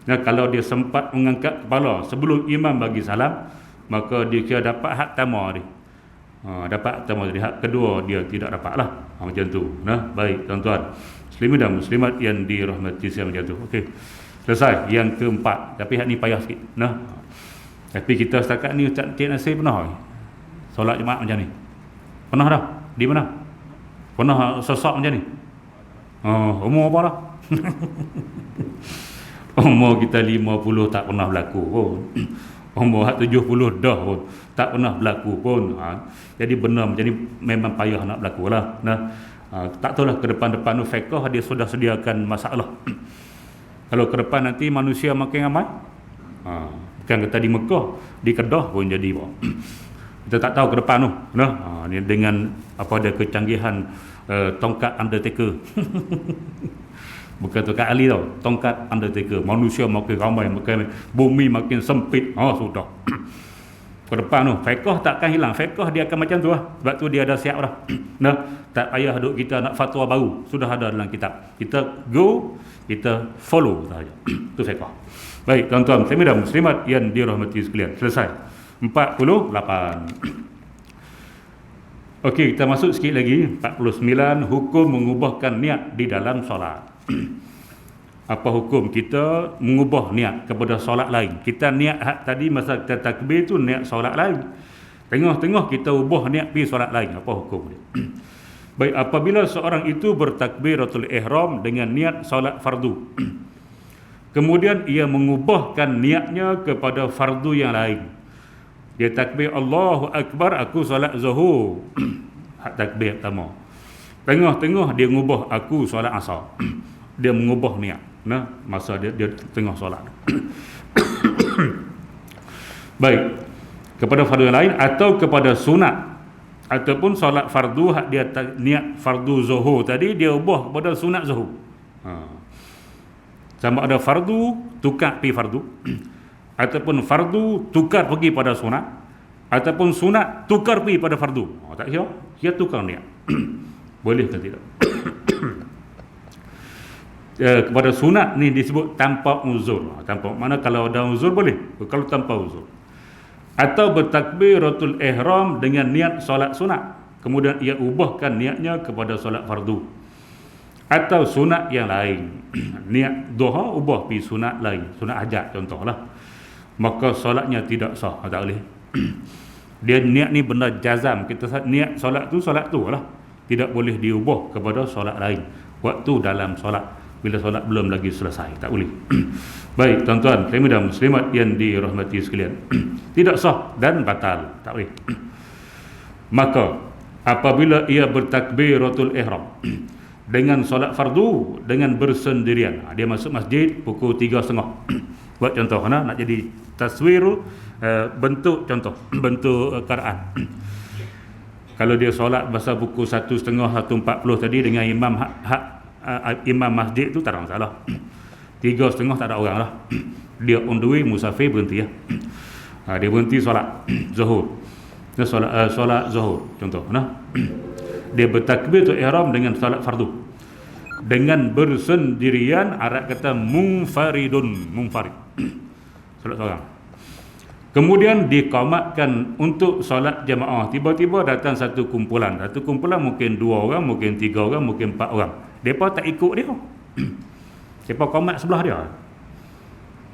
Nah, kalau dia sempat mengangkat kepala sebelum imam bagi salam, maka dia kira dapat hak pertama dia. Dapat pertama, jadi hak kedua dia tidak dapatlah. Macam tu. Nah, baik tuan-tuan muslimin dan muslimat yang dirahmati saya, macam tu. Okey. Selesai yang keempat. Tapi hak ni payah sikit. Nah. Tapi kita setakat ni Cik Nasir pernah solat Jumaat macam ni? Pernah dah? Di mana? Pernah sesak macam ni? Umur apa lah? Umur kita 50 tak pernah berlaku pun. Umur 70 dah pun tak pernah berlaku pun. Jadi benar macam ni memang payah nak berlaku lah. Nah, tak tahulah ke depan-depan tu fiqh dia sudah sediakan masalah. Kalau ke depan nanti manusia makin ramai, bukan kata di Mekah, di Kedah pun jadi apa. Kita tak tahu ke depan tu. Nah, dengan apa ada kecanggihan tongkat Undertaker. Bukan tongkat Ali tau, tongkat Undertaker. Manusia makin ramai, makin bumi makin sempit. Sudah. Ke depan tu fiqh takkan hilang. Fiqh dia akan macam tu lah. Sebab tu dia dah siap dah. Nah, tak payah duk kita nak fatwa baru, sudah ada dalam kitab. Kita go, kita follow saja. Itu fiqh. Baik tuan-tuan dan muslimat yang dirahmati sekalian, selesai 48. Okey, kita masuk sikit lagi 49, hukum mengubahkan niat di dalam solat. Apa hukum kita mengubah niat kepada solat lain? Kita niat hak tadi masa kita takbir tu niat solat lain, tengah-tengah kita ubah niat pergi solat lain, apa hukum dia? Baik, apabila seorang itu bertakbiratul ihram dengan niat solat fardu, kemudian ia mengubahkan niatnya kepada fardu yang lain. Dia takbir Allahu Akbar, aku solat zuhur. Hak takbir pertama. Tengah-tengah dia mengubah aku solat asar. Dia mengubah niat. Nah, masa dia tengah solat. Baik, kepada fardu yang lain atau kepada sunat, ataupun solat fardu hak dia niat fardu zuhur tadi dia ubah kepada sunat zuhur. Sama ada fardu tukar pergi fardu, ataupun fardu tukar pergi pada sunat, ataupun sunat tukar pergi pada fardu. Tak kira, dia tukar niat. Boleh ke tidak? Kepada sunat ni disebut tanpa uzur. Tanpa mana kalau ada uzur boleh, kalau tanpa uzur. Atau bertakbiratul ihram dengan niat solat sunat, kemudian ia ubahkan niatnya kepada solat fardu. Atau sunat yang lain. Niat duha ubah pergi sunat lain, sunat hajat contohlah. Maka solatnya tidak sah, tak boleh. Dia niat ni benda jazam, kita niat solat tu lah. Tidak boleh diubah kepada solat lain waktu dalam solat, bila solat belum lagi selesai, tak boleh. Baik tuan-tuan dan muslimat yang dirahmati sekalian, tidak sah dan batal, tak boleh. Maka apabila ia bertakbiratul ihram dengan solat fardu dengan bersendirian, dia masuk masjid pukul 3.30. Buat contoh, nak jadi taswir, bentuk contoh, bentuk Quran. Kalau dia solat masa pukul 1.30, 1.40 tadi dengan imam imam masjid tu tak ada masalah. 3.30 tak ada orang lah. Dia on the way, musafir, berhenti ya. Dia berhenti solat zuhur. Dia solat zuhur contoh. Dia bertakbir tu ihram dengan solat fardu dengan bersendirian, Arab kata munfarid. Solat seorang. Kemudian diqamatkan untuk solat jemaah. Tiba-tiba datang satu kumpulan mungkin 2 orang, mungkin 3 orang, mungkin 4 orang. Mereka tak ikut dia. Mereka qamat sebelah dia.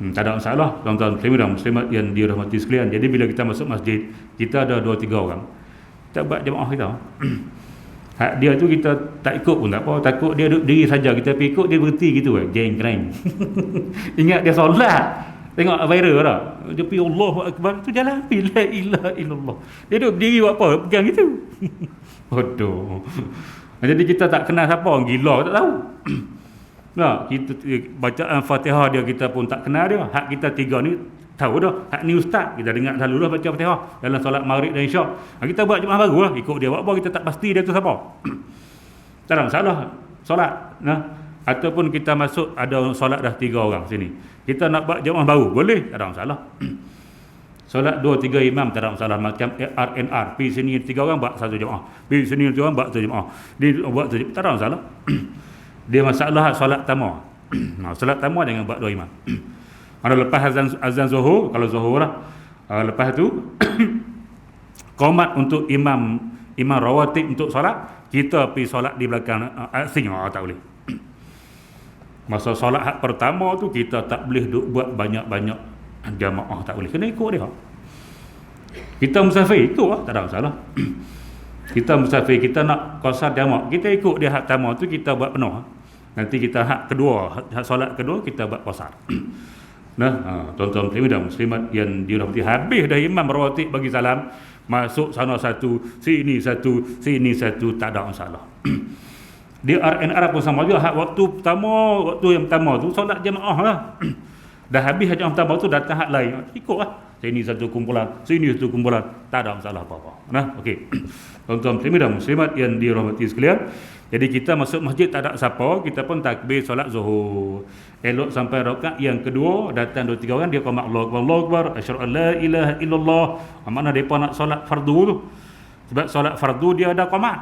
Tak ada masalah, tuan-tuan muslimin dan muslimat yang dirahmati sekalian. Jadi bila kita masuk masjid, kita ada 2-3 orang, kita buat jemaah kita. Hak dia tu kita tak ikut pun tak apa, takut dia duduk diri saja, kita pergi ikut dia berhenti gitu jeng kreng. Ingat dia solat, tengok viral dah, dia pergi Allahu Akbar tu jalan la ilaha illallah, dia duduk berdiri buat apa, pegang gitu. Bodoh. Jadi kita tak kenal siapa orang gila, tak tahu. Nah, kita bacaan Fatihah dia kita pun tak kenal dia. Hak kita 3 ni tahu dah, hak ni ustaz kita dengar selalu dah baca Fatihah dalam solat maghrib dan isyak. Kita buat jemaah baru lah, ikut dia buat apa, kita tak pasti dia tu siapa. Tak ada masalah solat. Nah, ataupun kita masuk ada solat dah 3 orang sini, kita nak buat jemaah baru boleh, tak ada masalah. Solat 2-3 imam tak ada masalah, macam RNR, pergi sini 3 orang buat satu jemaah, pergi sini 3 orang buat satu jemaah, dia buat satu, tak ada masalah. Dia masalah solat tamu. Solat tamu jangan buat 2 imam. Mana lepas azan zuhur, kalau zuhur lah, lepas tu qomat untuk imam rawatib untuk solat, kita pergi solat di belakang asing, tak boleh. Masa solat hak pertama tu kita tak boleh buat banyak-banyak jamaah, tak boleh, kena ikut dia. Kita musafir ikut lah, tak ada masalah. Kita musafir, kita nak qasar jamaah, kita ikut dia hak pertama tu kita buat penuh. Nanti kita hak kedua, hak solat kedua kita buat qasar. Nah, tuan-tuan muslimin dan muslimat yang dirahmati, habis dah imam rawatib bagi salam, masuk sana satu, sini satu, tak ada masalah. Di RNR pun sama juga, hak waktu yang pertama tu solat jamaah lah. Dah habis jamaah pertama tu datang hak lain, ikutlah. Sini satu kumpulan, sini satu kumpulan, tak ada masalah apa-apa. Nah, okey. Tuan-tuan muslimin dan muslimat yang dirahmati sekalian, jadi kita masuk masjid tak ada siapa, kita pun takbir solat zuhur. Elok sampai rakaat yang kedua, datang 2-3 orang, dia qomat Allahu Akbar, asyhadu an la ilaha illallah. Mana depa nak solat fardu tu? Sebab solat fardu dia ada qomat.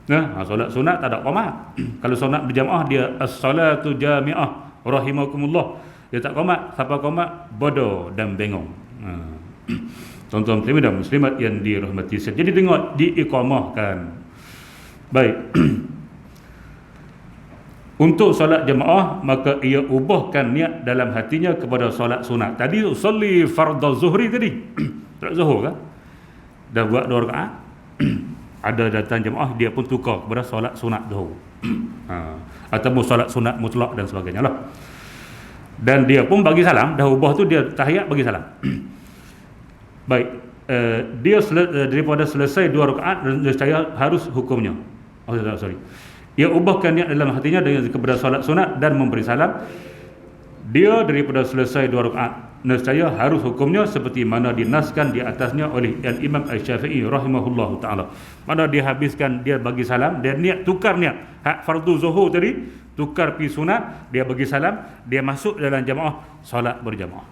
Nah, solat sunat tak ada qomat. Kalau solat berjamaah dia as-salatu jami'ah rahimakumullah. Dia tak qomat, siapa qomat bodoh dan bengong. Tuan-tuan muslimin dan muslimat yang dirahmati. Jadi tengok diiqamahkan. Baik. Untuk solat jemaah, maka ia ubahkan niat dalam hatinya kepada solat sunat. Tadi usolli fardhu zuhri tadi. Solat zuhur kan? Dah buat 2 rakaat. Ada datang jemaah, dia pun tukar kepada solat sunat zuhur. Ataupun solat sunat mutlak dan sebagainya lah. Dan dia pun bagi salam, dah ubah tu dia tahiyat bagi salam. Baik. Dia daripada selesai 2 rakaat, saya harus hukumnya. Sorry. Ia ubahkan niat dalam hatinya dengan kepada solat sunat dan memberi salam. Dia daripada selesai 2 rakaat, nescaya harus hukumnya seperti mana dinaskan di atasnya oleh Imam Asy-Syafi'i rahimahullahu taala. Mana dia habiskan, dia bagi salam, dia niat tukar niat. Hak fardu zuhur tadi tukar pi sunat, dia bagi salam, dia masuk dalam jamaah solat berjamaah.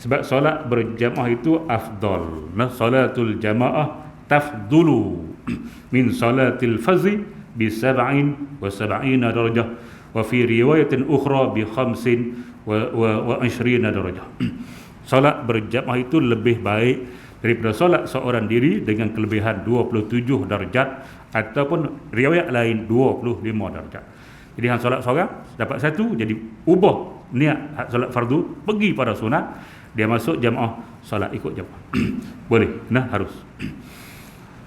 Sebab solat berjamaah itu afdal. Nah, salatul jamaah tafdulu min salatil fazzi bi 77 darajah wa fi riwayatin ukhra bi 25 darajah. Solat berjamaah itu lebih baik daripada solat seorang diri dengan kelebihan 27 darjat, ataupun riwayat lain 25 darjat. Jadi hang solat seorang dapat 1, jadi ubah niat solat fardu pergi pada sunat, dia masuk jamaah solat ikut jamaah. Boleh, nah harus.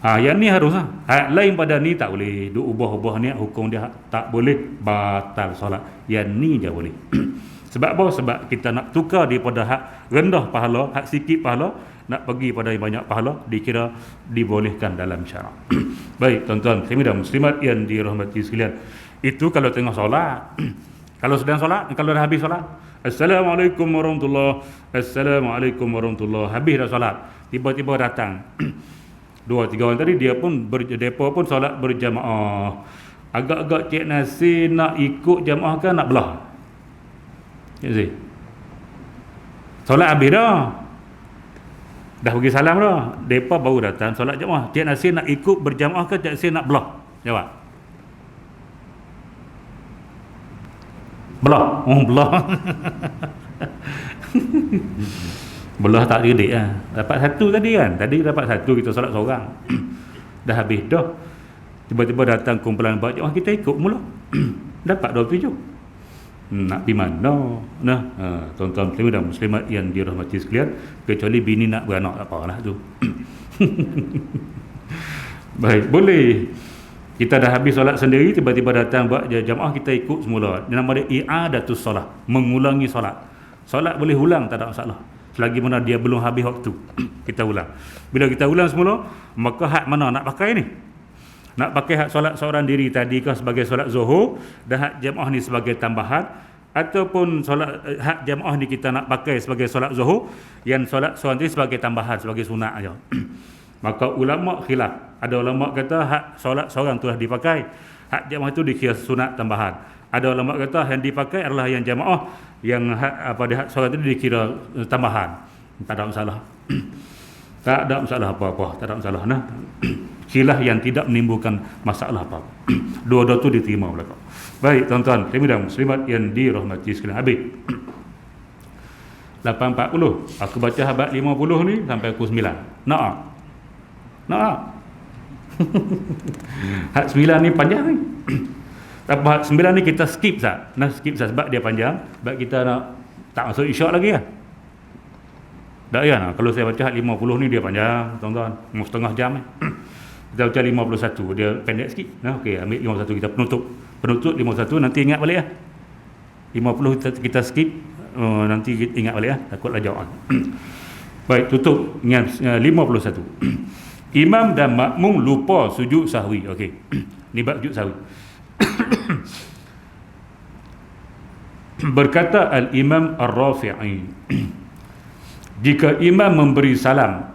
Yang ni harus lah. Hak lain pada ni tak boleh. Duk ubah-ubah niat, hukum dia tak boleh, batal solat. Yang ni je boleh. Sebab apa? Sebab kita nak tukar daripada hak rendah pahala, hak sikit pahala, nak pergi pada yang banyak pahala, dikira dibolehkan dalam syarak. Baik, tuan-tuan muslimin dan muslimat yang dirahmati sekalian. Itu kalau tengah solat. Kalau sedang solat, kalau dah habis solat, Assalamualaikum warahmatullahi, Assalamualaikum warahmatullahi, habis dah solat, tiba-tiba datang 2-3 orang tadi, depa pun solat berjamaah. Agak-agak Cik Nasir nak ikut jamaah kan, nak belah. Cik Nasir, solat habis dah bagi salam dah, depa baru datang solat jamaah. Cik Nasir nak ikut berjamaah ke Cik Nasir nak belah? Jawab. Belah. Belah. Belah tak gedik lah. Dapat 1 tadi kan. Tadi dapat 1, kita solat seorang. Dah habis dah. Tiba-tiba datang kumpulan bajak, kita ikut mula. Dapat 27. Nak pergi mana? Nah, tuan-tuan muslim dan muslimat yang dirahmati sekalian, kecuali bini nak beranak, tak apalah tu. Baik, boleh. Kita dah habis solat sendiri, tiba-tiba datang buat jamaah, kita ikut semula. Nama dia i'adatus solat, mengulangi solat. Solat boleh ulang, tak ada masalah. Selagi mana dia belum habis waktu, kita ulang. Bila kita ulang semula, maka hak mana nak pakai ni? Nak pakai hak solat seorang diri tadi ke sebagai solat zuhur, dan hak jamaah ni sebagai tambahan, ataupun solat hak jamaah ni kita nak pakai sebagai solat zuhur, yang solat seorang diri sebagai tambahan, sebagai sunat aja. Maka ulama khilaf. Ada ulama kata hak solat seorang tu dah dipakai, hak jamaah tu dikira sunat tambahan. Ada ulama kata yang dipakai adalah yang jamaah, yang hak pada hak seorang tu dikira tambahan. Tak ada masalah. Tak ada masalah apa-apa, tak ada masalah nah. Khilaf yang tidak menimbulkan masalah apa. Dua-dua tu diterima oleh kau. Baik tuan-tuan, dan muslimat yang dirahmati sekalian. Habis 8.40. Aku baca habaq 50 ni sampai pukul 9. Nak? Hak 9 ni panjang ni. Tapi hak 9 ni kita skip sah. Nah, skip sah sebab dia panjang. Sebab kita nak tak masuk isyak lagi kan. Tak ya, nah. Kalau saya baca hak 50 ni dia panjang, tuan-tuan. Setengah jam ni. Kita baca 51, dia pendek sikit. Nah, okey, ambil 51 kita penutup 51, nanti ingat balik lah. 50 kita skip, nanti ingat balik lah, takutlah jawab. Baik, tutup dengan 51. Imam dan makmum lupa sujud sahwi. Okey. Ni bab sujud sahwi. Berkata al-Imam Ar-Rafi'i, jika imam memberi salam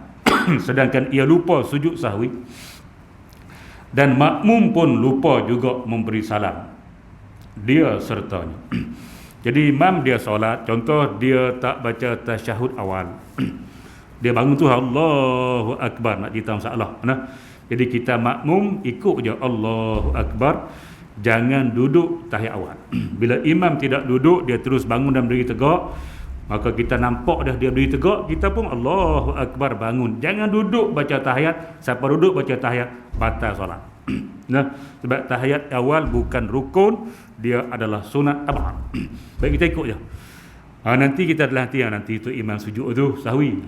sedangkan ia lupa sujud sahwi, dan makmum pun lupa juga memberi salam, dia sertanya. Jadi imam dia solat, contoh dia tak baca tasyahud awal. Dia bangun tu Allahu Akbar, nak cerita masalah. Nah, jadi kita makmum ikut je Allahu Akbar, jangan duduk tahiyat awal. Bila imam tidak duduk, dia terus bangun dan berdiri tegak, maka kita nampak dah dia berdiri tegak, kita pun Allahu Akbar bangun. Jangan duduk baca tahiyat. Siapa duduk baca tahiyat, batal solat. Nah, sebab tahiyat awal bukan rukun, dia adalah sunat tabah. Baik, kita ikut je. Nanti kita adalah nanti tu imam sujud tu sahwi.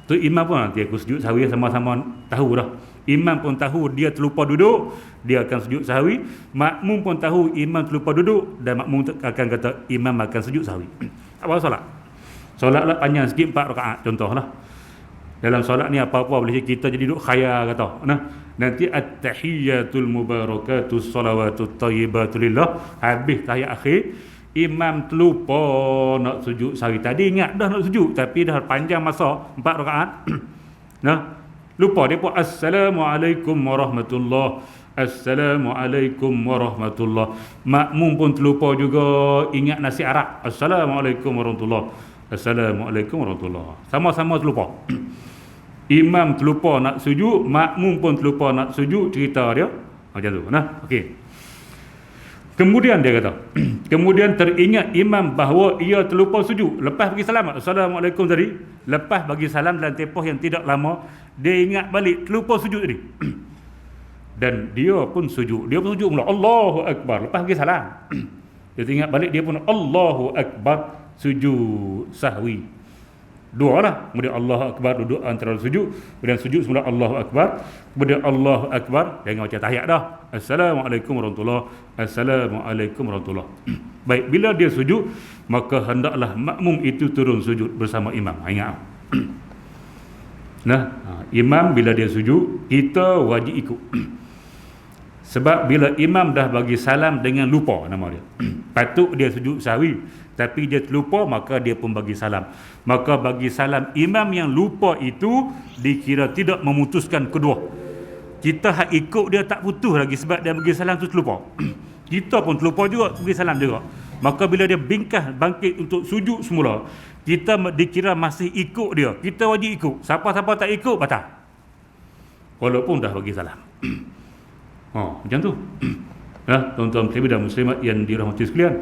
Tu imam pun nanti aku sujud sahwi, sama-sama tahu dah. Imam pun tahu dia terlupa duduk, dia akan sujud sahwi. Makmum pun tahu imam terlupa duduk, dan makmum akan kata imam akan sujud sahwi. Apa solat? Solatlah panjang sikit, 4 rakaat contohlah. Dalam solat ni apa-apa boleh kita jadi duduk khayal kata. Nah, nanti at-tahiyyatul mubarakatus salawatut thayyibatu lillah, habis tahiyat akhir, imam terlupa nak sujud sahwi. Tadi ingat dah nak sujud, tapi dah panjang masa 4 rakaat. Nah, lupa dia pun assalamualaikum warahmatullahi, assalamualaikum warahmatullahi. Makmum pun terlupa juga, ingat nasi Arab, assalamualaikum warahmatullahi, assalamualaikum warahmatullahi. Sama-sama terlupa. Imam terlupa nak sujud, makmum pun terlupa nak sujud, cerita dia macam tu. Nah, okey. Kemudian dia kata, kemudian teringat imam bahawa ia terlupa sujud. Lepas bagi salam, assalamualaikum tadi, lepas bagi salam dalam tempoh yang tidak lama, dia ingat balik terlupa sujud tadi. Dan dia pun sujud. Dia pun sujud mula, Allahu Akbar, lepas bagi salam. Dia ingat balik, dia pun Allahu Akbar, sujud sahwi. Dua lah. Kemudian Allahu Akbar, duduk antara sujud. Kemudian sujud semula Allahu Akbar. Kemudian Allahu Akbar, jangan macam tahiyat dah. Assalamualaikum warahmatullahi, assalamualaikum warahmatullahi. Baik, bila dia sujud, maka hendaklah makmum itu turun sujud bersama imam. Ingat. Nah, imam bila dia sujud, kita wajib ikut. Sebab bila imam dah bagi salam dengan lupa, nama dia, patut dia sujud sahwi, tapi dia terlupa, maka dia pun bagi salam. Maka bagi salam imam yang lupa itu dikira tidak memutuskan kedua. Kita hak ikut dia tak putus lagi sebab dia bagi salam tu terlupa. Kita pun terlupa juga bagi salam juga. Maka bila dia bangkit untuk sujud semula, kita dikira masih ikut dia. Kita wajib ikut. Siapa-siapa tak ikut, batal. Walaupun dah bagi salam. Macam tu. Tuan-tuan dan muslimat yang dirahmati sekalian,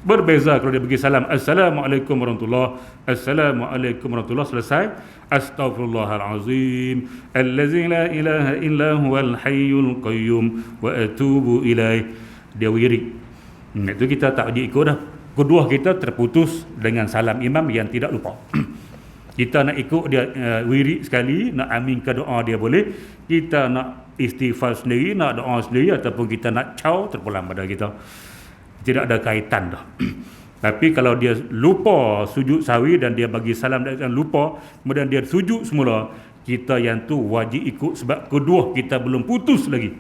berbeza kalau dia bagi salam assalamualaikum warahmatullahi, assalamualaikum warahmatullahi, selesai astaghfirullahalazim allazi la ilaha illa huwal hayyul qayyum wa atubu ilaih, dia wirid. Itu kita tak wajib ikut dah. kedua kita terputus dengan salam imam yang tidak lupa. Kita nak ikut dia wirid sekali, nak aminkan doa dia boleh. Kita nak istighfar sendiri, nak doa sendiri, ataupun kita nak caw, terpulang pada kita. Tidak ada kaitan dah. Tapi kalau dia lupa sujud sahwi dan dia bagi salam dan lupa, kemudian dia sujud semula, kita yang tu wajib ikut sebab kedua kita belum putus lagi.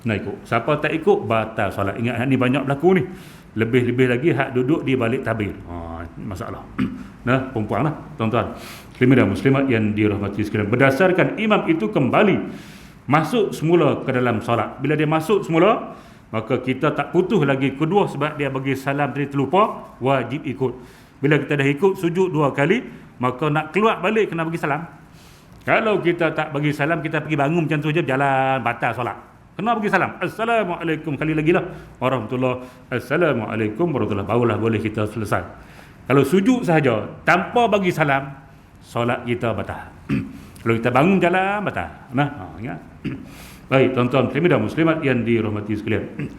Nak ikut. Siapa tak ikut, batal solat. Ingat ni banyak berlaku ni. Lebih-lebih lagi hak duduk di balik tabir. Masalah. Nah, perempuan lah, tuan-tuan. Muslimin dan muslimat yang dirahmati sekalian. Berdasarkan imam itu kembali masuk semula ke dalam solat. Bila dia masuk semula, maka kita tak putus lagi kedua sebab dia bagi salam tadi terlupa, wajib ikut. Bila kita dah ikut sujud 2 kali, maka nak keluar balik kena bagi salam. Kalau kita tak bagi salam, kita pergi bangun macam tu je, jalan, batal solat. Kena bagi salam. Assalamualaikum, kali lagi lah. Assalamualaikum warahmatullahi. Barulah boleh kita selesai. Kalau sujud sahaja tanpa bagi salam, solat kita batal. Kalau kita bangun jalan, batal. Nah, ingat. Baik, tuan-tuan muslimin dan muslimat yang dirahmati sekalian.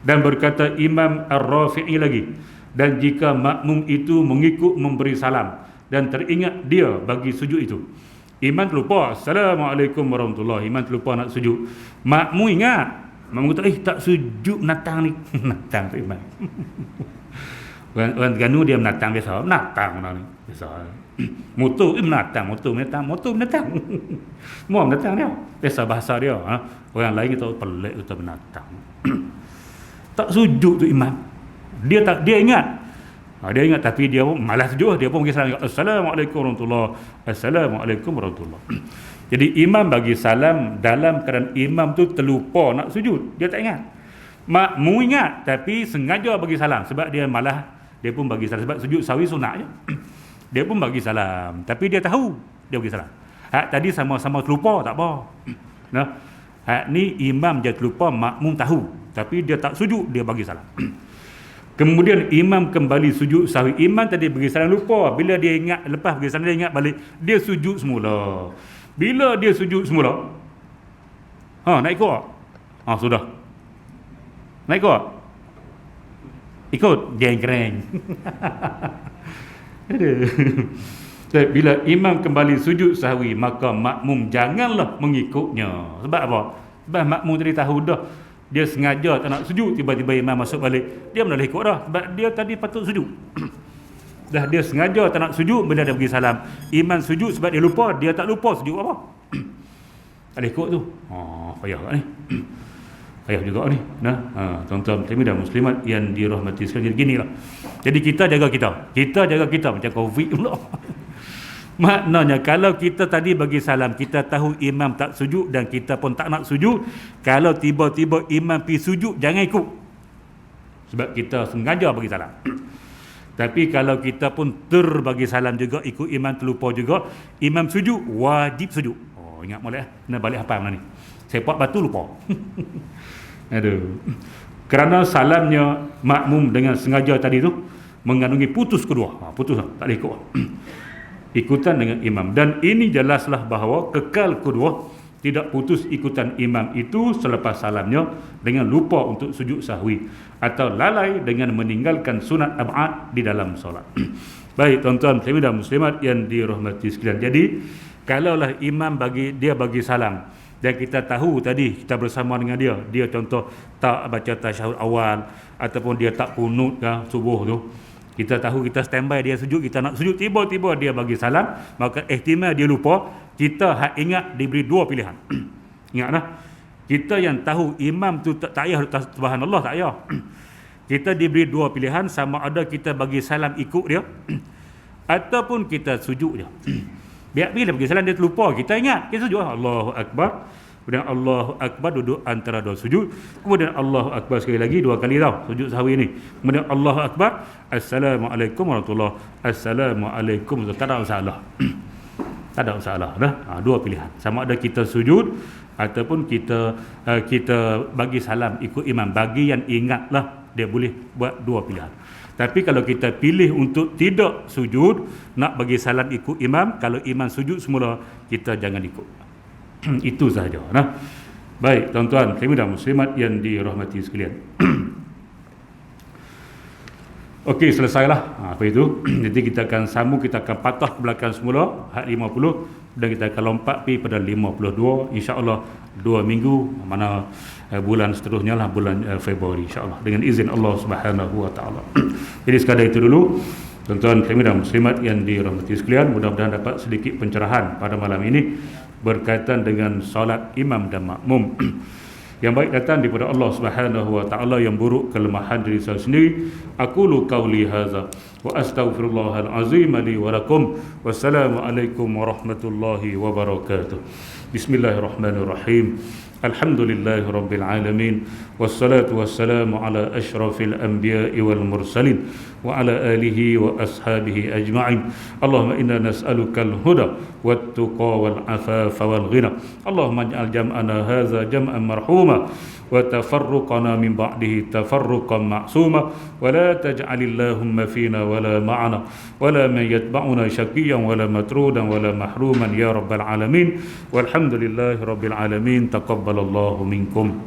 Dan berkata Imam Ar-Rafi'i lagi, dan jika makmum itu mengikut memberi salam dan teringat dia bagi sujud itu, imam terlupa, Assalamualaikum warahmatullahi, imam terlupa nak sujud, makmum ingat, makmum kata, tak sujud menatang ni. Menatang tu imam. Orang Terengganu dia menatang biasa, menatang ni biasa. Motor menatang, motor menatang. Semua menatang dia. Biasa bahasa dia. Orang lain kita pelik tu menatang. Tak sujud tu imam. Dia ingat. Dia ingat tapi dia pun malas sujud, dia pun bagi salam. Assalamualaikum warahmatullahi. Assalamualaikum warahmatullahi. Jadi imam bagi salam dalam keadaan imam tu terlupa nak sujud. Dia tak ingat. Makmum ingat tapi sengaja bagi salam sebab dia malas. Dia pun bagi salam sebab sujud sahwi sunat je. Dia pun bagi salam tapi dia tahu dia bagi salam. Hak tadi sama-sama terlupa tak apa. Nah, hak ni imam je terlupa, makmum tahu tapi dia tak sujud, dia bagi salam. Kemudian imam kembali sujud sahwi. Imam tadi bagi salam lupa, bila dia ingat lepas bagi salam dia ingat balik, dia sujud semula. Bila dia sujud semula, nak ikut tak? Sudah. Nak ikut tak? Ikut jeng-kereng. Bila imam kembali sujud sahwi, maka makmum janganlah mengikutnya. Sebab apa? Sebab makmum tadi tahu dah, dia sengaja tak nak sujud, tiba-tiba imam masuk balik, dia mana boleh ikut dah sebab dia tadi patut sujud. Dah dia sengaja tak nak sujud, bila dia bagi salam, imam sujud sebab dia lupa, dia tak lupa sujud apa. Tak boleh ikut tu. Payah kat ni. Payah juga ni. Tuan-tuan muslimin dan muslimat yang dirahmati sekalian. Jadi ginilah. Jadi kita jaga kita macam COVID pula. Maknanya kalau kita tadi bagi salam, kita tahu imam tak sujud dan kita pun tak nak sujud, kalau tiba-tiba imam pergi sujud, jangan ikut. Sebab kita sengaja bagi salam. Tapi kalau kita pun terbagi salam juga, ikut imam, terlupa juga, imam sujud, wajib sujud. Ingat boleh kena balik hafal mana ni. Sepak batu lupa. Aduh. Kerana salamnya makmum dengan sengaja tadi tu mengandungi putus kedua. Putus tak boleh ikut. Ikutan dengan imam. Dan ini jelaslah bahawa kekal kedua tidak putus ikutan imam itu selepas salamnya dengan lupa untuk sujud sahwi atau lalai dengan meninggalkan sunat ab'ad di dalam solat. Baik tuan-tuan muslimin dan muslimat yang dirahmati sekalian. Jadi kalaulah imam bagi salam dan kita tahu tadi kita bersama dengan dia contoh tak baca tasyahud awal ataupun dia tak kunut subuh tu, kita tahu kita standby dia sujud, kita nak sujud, tiba-tiba dia bagi salam, maka ihtimal dia lupa, kita ingat diberi 2 pilihan. Ingatlah, kita yang tahu imam tu tak payah subhanallah, tak payah. Kita diberi 2 pilihan, sama ada kita bagi salam ikut dia ataupun kita sujud dia. Biar bila bagi salam dia terlupa, kita ingat, kita sujud Allahu Akbar, kemudian Allahu Akbar duduk antara 2 sujud, kemudian Allahu Akbar sekali lagi 2 kali tau sujud sahwi ni, kemudian Allahu Akbar, Assalamualaikum warahmatullahi, Assalamualaikum, tak ada masalah. Tak ada masalah dah. 2 pilihan, sama ada kita sujud ataupun kita bagi salam ikut imam. Bagi yang ingatlah dia boleh buat 2 pilihan. Tapi kalau kita pilih untuk tidak sujud, nak bagi salam ikut imam, kalau imam sujud semula, kita jangan ikut. Itu sahaja. Baik, tuan-tuan muslimin dan muslimat yang dirahmati sekalian. Okey, selesailah. Apa itu? Jadi kita akan sambung, kita akan patah ke belakang semula had 50 dan kita akan lompat pergi pada 52, insya-Allah 2 minggu, mana bulan seterusnya lah, bulan Februari insya-Allah dengan izin Allah Subhanahu wa taala. Jadi sekadar itu dulu. Tuan-tuan dan muslimat yang dirahmati sekalian, mudah-mudahan dapat sedikit pencerahan pada malam ini berkaitan dengan solat imam dan makmum. Yang baik datang daripada Allah Subhanahu wa taala, yang buruk kelemahan diri saya sendiri. Aqulu qauli hadza wa astaghfirullahal azim li wa lakum. Wassalamu alaikum warahmatullahi wabarakatuh. Bismillahirrahmanirrahim. Alhamdulillahi rabbil alamin, wassalatu wassalamu ala asyrafil anbiya'i wal mursalin wa ala alihi wa ashabihi ajma'in. Allahumma inna nas'aluka al-huda wat tuqa wal afafa wal ghina. Allahumma ij'al jam'ana hadza jam'an marhuma wa tafarruqana min ba'dihi tafarruqan ma'suma wa la taj'al Allahumma fina wa la ma'ana wa la man yatba'una syaqiyyan wa la matrudan wa la mahruman ya rabbal alamin. Walhamdulillahi rabbil alamin. Taqabbalallahu minkum.